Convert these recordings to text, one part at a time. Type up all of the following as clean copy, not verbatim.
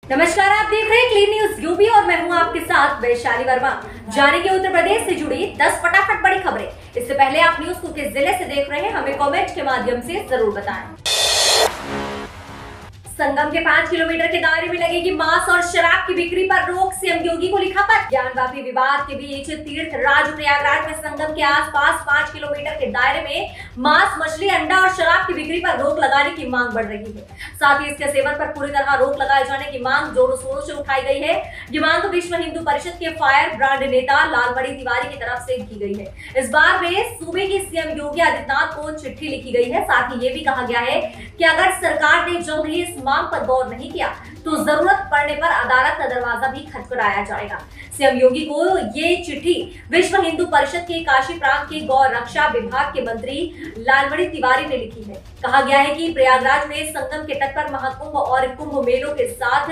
नमस्कार, आप देख रहे हैं क्लीन न्यूज यूपी और मैं हूं आपके साथ वैशाली वर्मा। जानेंगे उत्तर प्रदेश से जुड़ी 10 फटाफट बड़ी खबरें। इससे पहले आप न्यूज को किस जिले से देख रहे हैं हमें कमेंट के माध्यम से जरूर बताएं। संगम के 5 किलोमीटर के दायरे में लगेगी मांस और शराब की बिक्री पर रोक, सीएम योगी को लिखा पत्र। ज्ञानवापी विवाद के बीच तीर्थ राज प्रयागराज में संगम के आसपास 5 किलोमीटर के दायरे में मांस, मछली, अंडा और शराब की बिक्री पर रोक लगाने की मांग बढ़ रही है। साथ ही इसके सेवन पर पूरी तरह रोक लगाए जाने की मांग जोरों शोरों से उठाई गई है। ये मांग विश्व हिंदू परिषद के फायर ब्रांड नेता लालमणि तिवारी की तरफ से की गई है। इस बार में सूबे की सीएम योगी आदित्यनाथ को चिट्ठी लिखी गई है। साथ ही ये भी कहा गया है कि अगर सरकार ने जल्द ही इस मांग पर गौर नहीं किया तो जरूरत पड़ने पर अदालत का दरवाजा भी खटखटाया जाएगा। सीएम योगी को ये चिट्ठी विश्व हिंदू परिषद के काशी प्रांत के गौ रक्षा विभाग के मंत्री लालमणि तिवारी ने लिखी है। कहा गया है कि प्रयागराज में संगम के तट पर महाकुंभ और कुंभ मेलों के साथ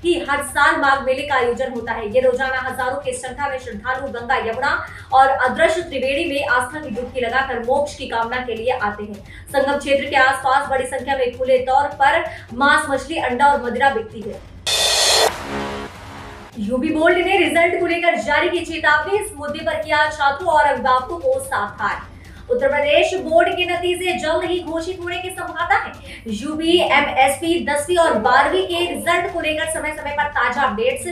ही हर साल माघ मेले का आयोजन होता है। ये रोजाना हजारों की संख्या में श्रद्धालु गंगा, यमुना और अदृश्य त्रिवेणी में आस्था की डुबकी लगाकर मोक्ष की कामना के लिए आते हैं। संगम क्षेत्र के आसपास बड़ी संख्या में खुले तौर पर मांस, मछली, अंडा और मदिरा बिकती है। यूपी बोर्ड ने रिजल्ट को लेकर जारी की चेतावनी। इस मुद्दे पर किया छात्रों और अभिभावकों को सावधान। उत्तर प्रदेश बोर्ड के नतीजे जल्द ही घोषित होने की संभावना है। यूपी एमएसपी 10वीं और 12वीं के रिजल्ट को लेकर समय समय पर ताजा अपडेट्स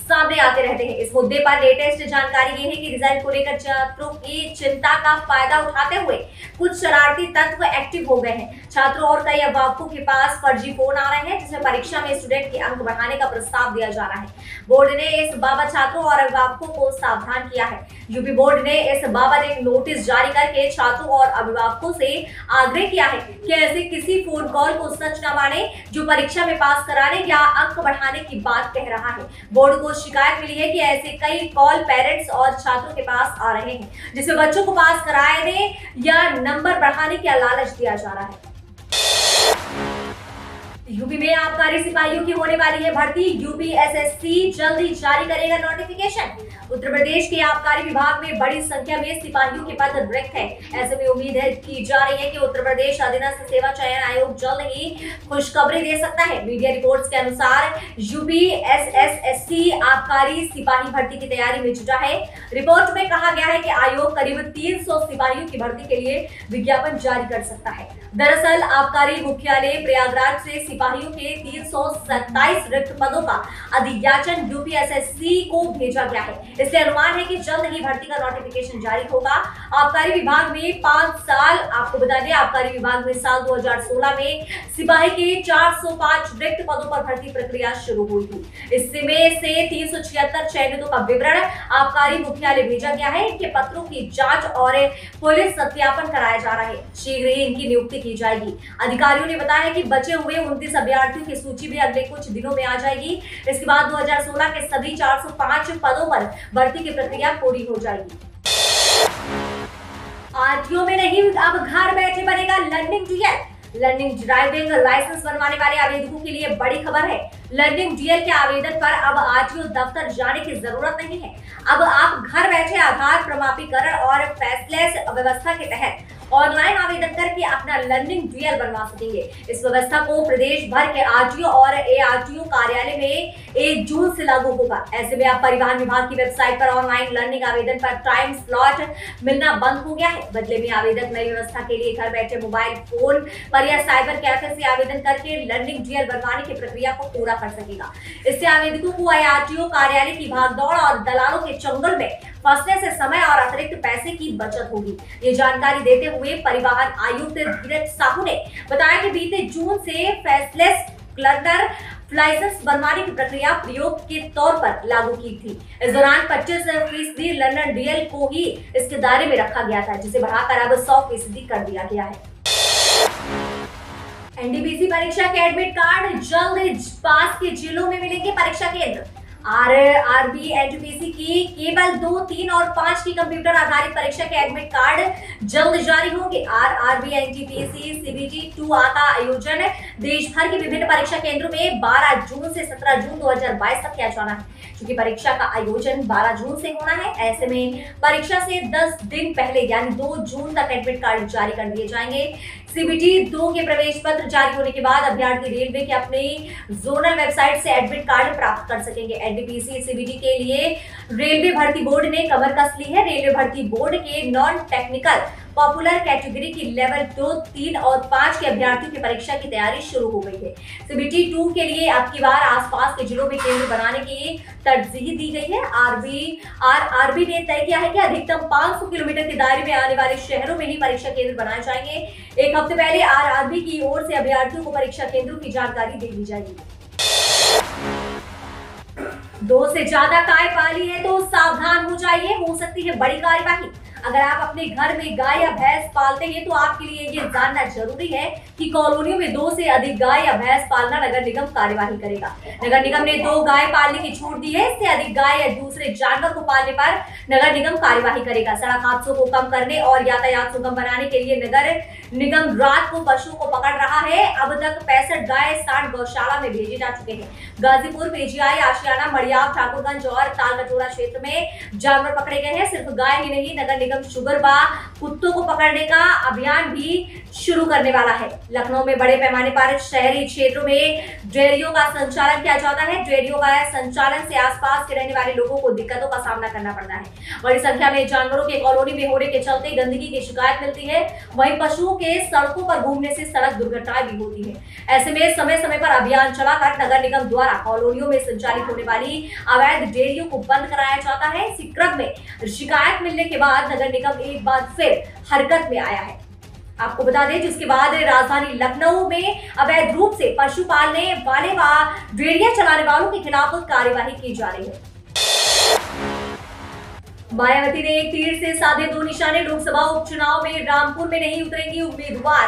सामने आते रहते हैं। इस मुद्दे पर लेटेस्ट जानकारी ये है कि रिजल्ट को लेकर छात्रों की चिंता का फायदा उठाते हुए कुछ शरारती तत्व एक्टिव हो गए हैं। छात्रों और कई अभिभावकों के पास फर्जी फोन आ रहे हैं जिसमें परीक्षा में स्टूडेंट के अंक बढ़ाने का प्रस्ताव दिया जा रहा है। बोर्ड ने इस बाबत छात्रों और अभिभावकों को सावधान किया है। यूपी बोर्ड ने इस बाबत एक नोटिस जारी करके छात्रों और अभिभावकों से आग्रह किया है कि ऐसे किसी फोन कॉल को सच न माने जो परीक्षा में पास कराने या अंक बढ़ाने की बात कह रहा है। बोर्ड को शिकायत मिली है कि ऐसे कई कॉल पेरेंट्स और छात्रों के पास आ रहे हैं जिसमें बच्चों को पास कराने या नंबर बढ़ाने का लालच दिया जा रहा है। यूपी में आबकारी सिपाहियों की होने वाली है भर्ती। यूपी एसएससी जल्द ही जारी करेगा नोटिफिकेशन। उत्तर प्रदेश के आबकारी विभाग में बड़ी संख्या में सिपाहियों के पद रिक्त है। ऐसे में उम्मीद है की जा रही है कि उत्तर प्रदेश अधीनस्थ सेवा चयन आयोग जल्द ही खुशखबरी दे सकता है। मीडिया रिपोर्ट्स के अनुसार यूपी एसएससी आबकारी सिपाही भर्ती की तैयारी में जुटा है। रिपोर्ट में कहा गया है कि आयोग करीब 300 सिपाहियों की भर्ती के लिए विज्ञापन जारी कर सकता है। दरअसल आबकारी मुख्यालय प्रयागराज से सिपाहियों के 327 रिक्त पदों का अधियाचन यूपी एसएससी को भेजा गया है। इसलिए अनुमान है कि जल्द ही भर्ती का नोटिफिकेशन जारी होगा। आबकारी विभाग में 5 साल, आपको बता दें आबकारी विभाग में साल 2016 में सिपाही के 405 रिक्त पदों पर भर्ती प्रक्रिया शुरू हुई थी। इसमें से 376 चयनितों का विवरण आबकारी मुख्यालय भेजा गया है। इनके पत्रों की जांच और पुलिस सत्यापन कराया जा रहा है। शीघ्र ही इनकी नियुक्ति की जाएगी। अधिकारियों ने बताया कि बचे हुए 29 अभ्यर्थियों की सूची भी अगले कुछ दिनों में आ जाएगी। इसके बाद 2016 के सभी 405 पदों पर भर्ती की प्रक्रिया पूरी हो जाएगी। आरटीओ में नहीं, अब घर बैठे बनेगा learning DL. Learning driving licence बनवाने वाले आवेदकों के लिए बड़ी खबर है। लर्निंग डीएल के आवेदन पर अब आरटीओ दफ्तर जाने की जरूरत नहीं है। अब आप घर बैठे आधार प्रमाणीकरण और फैसलेस व्यवस्था के तहत ऑनलाइन आवेदन करके अपना लर्निंग डीएल बनवा सकेंगे। इस व्यवस्था को प्रदेश भर के आरटीओ और एआरटीओ कार्यालय में 1 जून से लागू होगा। ऐसे में अब परिवहन विभाग की वेबसाइट पर ऑनलाइन लर्निंग आवेदन पर टाइम स्लॉट मिलना बंद हो गया है। बदले में आवेदक नई व्यवस्था के लिए घर बैठे मोबाइल फोन पर या साइबर कैफे से आवेदन करके लर्निंग डीएल बनवाने की प्रक्रिया को पूरा कर सकेगा। इससे आवेदकों को आरटीओ कार्यालय की भागदौड़ और दलालों के चंगुल में फंसने से समय और अतिरिक्त पैसे की बचत होगी। ये जानकारी देते हुए परिवहन आयुक्त धीरज साहू ने बताया कि बीते जून से फैसलेस लर्नर लाइसेंस बनवाने की प्रक्रिया प्रयोग के तौर पर लागू की थी। इस दौरान 25% लर्नर डीएल को ही इसके दायरे में रखा गया था, जिसे बढ़ाकर अब 100% कर दिया गया है। एनडीपीसी परीक्षा के एडमिट कार्ड जल्द पास के जिलों में मिलेंगे परीक्षा केंद्र। आरआरबी एनटीपीसी की केवल 2, 3 और 5 की कंप्यूटर आधारित परीक्षा के एडमिट कार्ड जल्द जारी होंगे। आरआरबी एनटीपीसी सीबीटी 2 का आयोजन देश भर के विभिन्न परीक्षा केंद्रों में 12 जून से 17 जून 2022 तक किया जाना है। क्योंकि परीक्षा का आयोजन 12 जून से होना है, ऐसे में परीक्षा से 10 दिन पहले यानी 2 जून तक एडमिट कार्ड जारी कर दिए जाएंगे। सीबीटी 2 के प्रवेश पत्र जारी होने के बाद अभ्यर्थी रेलवे के अपनी जोनल वेबसाइट से एडमिट कार्ड प्राप्त कर सकेंगे। एनटीपीसी सीबीटी के लिए रेलवे भर्ती बोर्ड ने कमर कस ली है। रेलवे भर्ती बोर्ड के नॉन टेक्निकल पॉपुलर कैटेगरी की लेवल 2, 3 और 5 के अभ्यर्थियों की परीक्षा की तैयारी शुरू हो गई है। सीबीटी 2 के लिए अब की बार आसपास के जिलों में केंद्र बनाने की तरजीह दी गई है। आरआरबी ने तय किया है कि अधिकतम 500 किलोमीटर के दायरे में आने वाले शहरों में ही परीक्षा केंद्र बनाए जाएंगे। एक हफ्ते पहले आरआरबी की ओर से अभ्यर्थियों को परीक्षा केंद्रों की जानकारी दे दी जाएगी। 2 से ज्यादा गाय पाली है तो सावधान हो जाइए, हो सकती है बड़ी कार्यवाही। अगर आप अपने घर में गाय या भैंस पालते हैं तो आपके लिए ये जानना जरूरी है कि कॉलोनियों में 2 से अधिक गाय या भैंस पालना नगर निगम कार्यवाही करेगा। नगर निगम ने 2 गाय पालने की छूट दी है। इससे अधिक गाय या दूसरे जानवर को पालने पर नगर निगम कार्यवाही करेगा। सड़क हादसों को कम करने और यातायात सुगम बनाने के लिए नगर निगम रात को पशुओं को पकड़ रहा है। अब तक 65 गाय 60 गौशाला में भेजे जा चुके हैं। गाजीपुर, पेजियाई, आशियाना, मड़ियाव, ठाकुरगंज और तालकटोरा क्षेत्र में जानवर पकड़े गए हैं। सिर्फ गाय ही नहीं, नगर निगम शुगर बा कुत्तों को पकड़ने का अभियान भी शुरू करने वाला है। लखनऊ में बड़े पैमाने पर शहरी क्षेत्रों में डेयरियों का संचालन किया जाता है। डेयरियों का संचालन से आसपास के रहने वाले लोगों को दिक्कतों का सामना करना पड़ता है। बड़ी संख्या में जानवरों के कॉलोनी में होने के चलते गंदगी की शिकायत मिलती है। वहीं पशुओं के सड़कों पर घूमने से सड़क दुर्घटनाएं भी होती है। ऐसे में समय समय पर अभियान चलाकर नगर निगम द्वारा कॉलोनियों में संचालित होने वाली अवैध डेयरियों को बंद कराया जाता है। इसी क्रम में शिकायत मिलने के बाद नगर निगम एक बार फिर हरकत में आया है। आपको बता दें, जिसके बाद राजधानी लखनऊ में अवैध रूप से पशु पालने वाले व डेयरियां चलाने वालों के खिलाफ कार्रवाई की जा रही है। मायावती ने एक तीर से साधे 2 निशाने। लोकसभा उपचुनाव में रामपुर में नहीं उतरेंगी उम्मीदवार।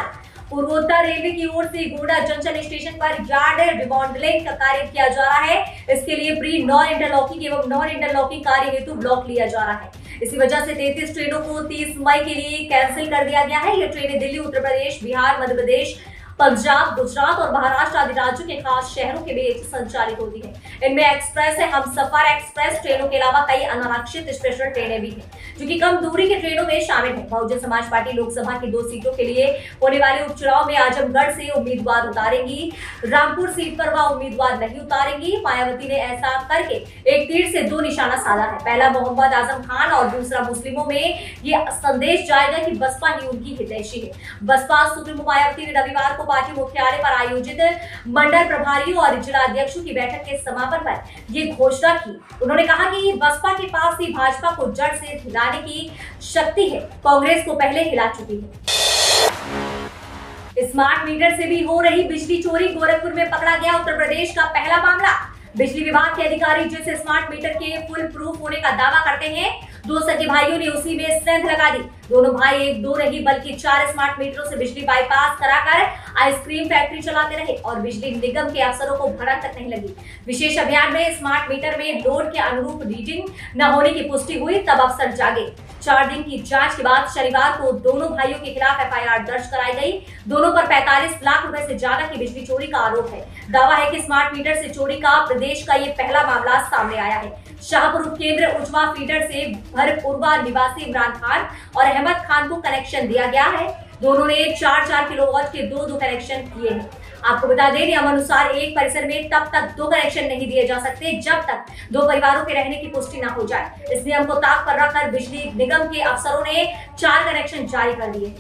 पूर्वोत्तर रेलवे की ओर से गोंडा जंक्शन स्टेशन पर यार्ड रिमॉडलिंग का कार्य किया जा रहा है। इसके लिए प्री नॉन इंटरलॉकिंग एवं नॉन इंटरलॉकिंग कार्य हेतु ब्लॉक लिया जा रहा है। इसी वजह से 33 ट्रेनों को 30 मई के लिए कैंसिल कर दिया गया है। ये ट्रेनें दिल्ली, उत्तर प्रदेश, बिहार, मध्य प्रदेश, पंजाब, गुजरात और महाराष्ट्र आदि राज्यों के खास शहरों के बीच संचालित होती है। इनमें एक्सप्रेस है, हमसफर एक्सप्रेस ट्रेनों के अलावा कई अनारक्षित स्पेशल ट्रेनें भी हैं, जो कि कम दूरी के ट्रेनों में शामिल है। बहुजन समाज पार्टी लोकसभा की 2 सीटों के लिए होने वाले उपचुनाव में आजमगढ़ से उम्मीदवार उतारेंगी। रामपुर सीट पर वह उम्मीदवार नहीं उतारेंगी। मायावती ने ऐसा करके एक तीर से 2 निशाना साधा है। पहला मोहम्मद आजम खान और दूसरा मुस्लिमों में ये संदेश जाएगा कि बसपा ही उनकी हितैषी है। बसपा सुप्रीमो मायावती ने रविवार को पार्टी मुख्यालय पर आयोजित मंडल प्रभारियों और जिला अध्यक्षों की बैठक के समापन पर ये घोषणा की। उन्होंने कहा कि बसपा के पास ही भाजपा को जड़ से हिलाने की शक्ति है। कांग्रेस को पहले हिला चुकी है। स्मार्ट मीटर से भी हो रही बिजली चोरी। गोरखपुर में पकड़ा गया उत्तर प्रदेश का पहला मामला। बिजली विभाग के अधिकारी जिस स्मार्ट मीटर के फुल प्रूफ होने का दावा करते हैं, 2 सगे भाइयों ने उसी में सेंध लगा दी। दोनों भाई 1-2 नहीं बल्कि 4 स्मार्ट मीटरों से बिजली बाईपास कराकर आइसक्रीम फैक्ट्री चलाते रहे और बिजली निगम के अफसरों को भड़क तक नहीं लगी। विशेष अभियान में स्मार्ट मीटर में लोड के अनुरूप रीडिंग न होने की पुष्टि हुई, तब अफसर जागे। 4 दिन की जांच के बाद शनिवार को दोनों भाइयों के खिलाफ एफआईआर दर्ज कराई गई। दोनों पर 45 लाख रुपए से ज्यादा की बिजली चोरी का आरोप है। दावा है कि स्मार्ट मीटर से चोरी का प्रदेश का ये पहला मामला सामने आया है। शाहपुर उपकेंद्र उजवा फीडर से भरपूरवा निवासी इमरान खान और अहमद खान को कनेक्शन दिया गया है। दोनों ने 4-4 किलोवाट के 2 कनेक्शन किए हैं। आपको बता दें, नियम अनुसार एक परिसर में तब तक 2 कनेक्शन नहीं दिए जा सकते जब तक 2 परिवारों के रहने की पुष्टि न हो जाए। इस नियम को ताक पर रखकर बिजली निगम के अफसरों ने 4 कनेक्शन जारी कर दिए।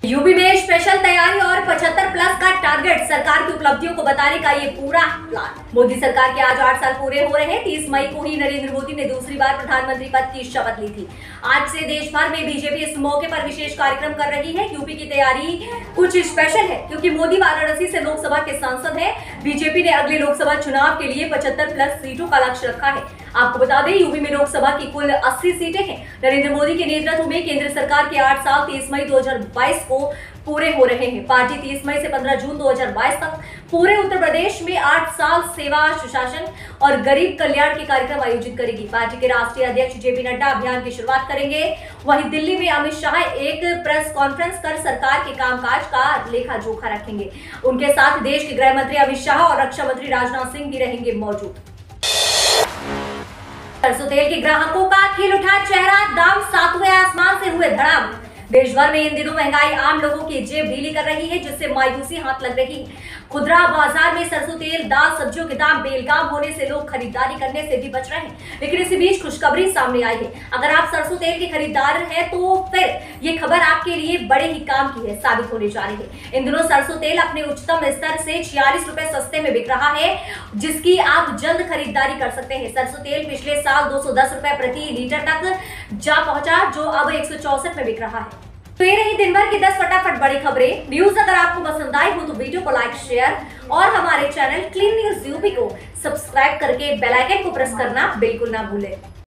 यूपी में स्पेशल तैयारी और 75+ का टारगेट। सरकार की उपलब्धियों को बताने का ये पूरा प्लान। मोदी सरकार के आज 8 साल पूरे हो रहे हैं। 30 मई को ही नरेंद्र मोदी ने दूसरी बार प्रधानमंत्री पद की शपथ ली थी। आज से देश भर में बीजेपी इस मौके पर विशेष कार्यक्रम कर रही है। यूपी की तैयारी कुछ स्पेशल है क्योंकि मोदी वाराणसी से लोकसभा के सांसद हैं। बीजेपी ने अगले लोकसभा चुनाव के लिए 75+ सीटों का लक्ष्य रखा है। आपको बता दें, यूपी में लोकसभा की कुल 80 सीटें हैं। नरेंद्र मोदी के नेतृत्व में केंद्र सरकार के 8 साल 23 मई 2022 को पूरे हो रहे हैं। पार्टी 30 मई से 15 जून 2022 तक पूरे उत्तर प्रदेश में 8 साल सेवा, सुशासन और गरीब कल्याण के कार्यक्रम आयोजित करेगी। पार्टी के राष्ट्रीय अध्यक्ष जेपी नड्डा अभियान की शुरुआत करेंगे। वहीं दिल्ली में अमित शाह एक प्रेस कॉन्फ्रेंस कर सरकार के कामकाज का लेखा जोखा रखेंगे। उनके साथ देश के गृह मंत्री अमित शाह और रक्षा मंत्री राजनाथ सिंह भी रहेंगे मौजूद। सरसों तेल के ग्राहकों का खिल उठा चेहरा, दाम सातवें आसमान से हुए धड़ाम। देश भर में इन दिनों महंगाई आम लोगों की जेब ढीली कर रही है, जिससे मायूसी हाथ लग रही है। खुदरा बाजार में सरसों तेल, दाल, सब्जियों के दाम बेलगाम होने से लोग खरीदारी करने से भी बच रहे हैं। लेकिन इसी बीच खुशखबरी सामने आई है। अगर आप सरसों तेल के खरीदार हैं तो फिर ये खबर आपके लिए बड़े ही काम की है साबित होने जा रही है। इन दिनों सरसों तेल अपने उच्चतम स्तर से 46 रुपए सस्ते में बिक रहा है, जिसकी आप जल्द खरीदारी कर सकते हैं। सरसों तेल पिछले साल 210 रुपए प्रति लीटर तक जा पहुंचा, जो अब 164 में बिक रहा है। तो ये रही दिन भर की 10 फटाफट बड़ी खबरें। न्यूज अगर आपको पसंद आई हो तो वीडियो को लाइक, शेयर और हमारे चैनल क्लीन न्यूज यूपी को सब्सक्राइब करके बेल आइकन को प्रेस करना बिल्कुल ना भूलें।